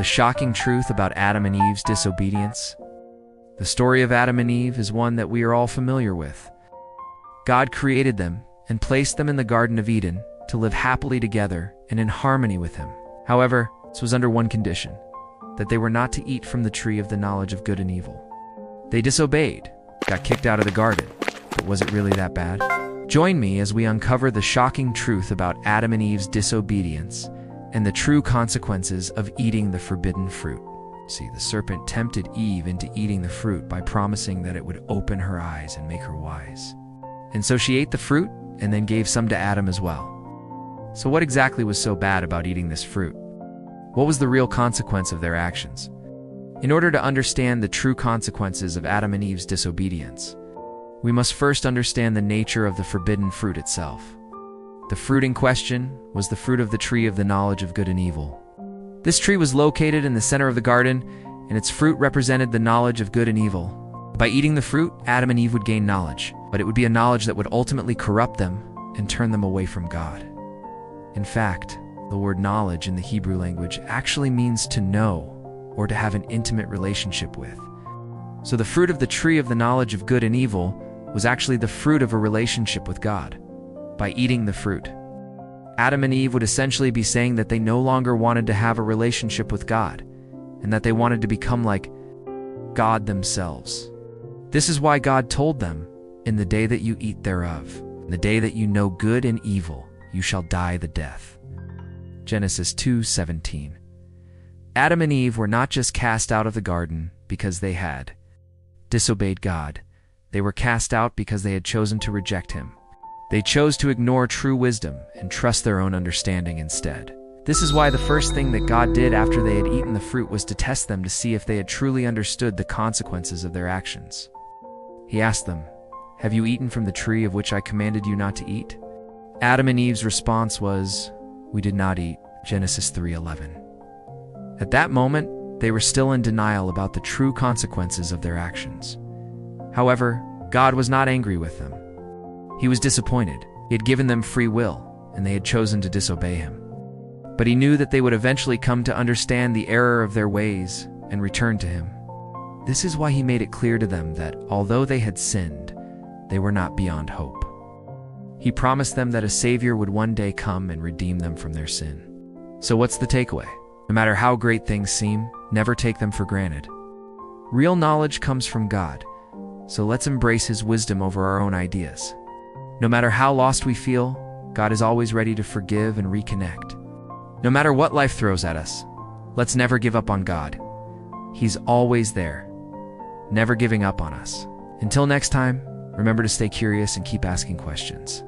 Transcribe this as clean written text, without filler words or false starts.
the shocking truth about Adam and Eve's disobedience. The story of Adam and Eve is one that we are all familiar with. God created them and placed them in the Garden of Eden to live happily together and in harmony with Him. However, this was under one condition, that they were not to eat from the tree of the knowledge of good and evil. They disobeyed, got kicked out of the garden, but was it really that bad? Join me as we uncover the shocking truth about Adam and Eve's disobedience and the true consequences of eating the forbidden fruit. See, the serpent tempted Eve into eating the fruit by promising that it would open her eyes and make her wise. And so she ate the fruit and then gave some to Adam as well. So what exactly was so bad about eating this fruit? What was the real consequence of their actions? In order to understand the true consequences of Adam and Eve's disobedience, we must first understand the nature of the forbidden fruit itself. The fruit in question was the fruit of the tree of the knowledge of good and evil. This tree was located in the center of the garden, and its fruit represented the knowledge of good and evil. By eating the fruit, Adam and Eve would gain knowledge, but it would be a knowledge that would ultimately corrupt them and turn them away from God. In fact, the word knowledge in the Hebrew language actually means to know or to have an intimate relationship with. So the fruit of the tree of the knowledge of good and evil was actually the fruit of a relationship with God. By eating the fruit, Adam and Eve would essentially be saying that they no longer wanted to have a relationship with God, and that they wanted to become like God themselves. This is why God told them, "In the day that you eat thereof, in the day that you know good and evil, you shall die the death." Genesis 2:17. Adam and Eve were not just cast out of the garden because they had disobeyed God. They were cast out because they had chosen to reject Him. They chose to ignore true wisdom and trust their own understanding instead. This is why the first thing that God did after they had eaten the fruit was to test them to see if they had truly understood the consequences of their actions. He asked them, "Have you eaten from the tree of which I commanded you not to eat?" Adam and Eve's response was, "We did not eat." Genesis 3:11. At that moment, they were still in denial about the true consequences of their actions. However, God was not angry with them. He was disappointed. He had given them free will, and they had chosen to disobey Him. But He knew that they would eventually come to understand the error of their ways and return to Him. This is why He made it clear to them that although they had sinned, they were not beyond hope. He promised them that a Savior would one day come and redeem them from their sin. So what's the takeaway? No matter how great things seem, never take them for granted. Real knowledge comes from God, so let's embrace His wisdom over our own ideas. No matter how lost we feel, God is always ready to forgive and reconnect. No matter what life throws at us, let's never give up on God. He's always there, never giving up on us. Until next time, remember to stay curious and keep asking questions.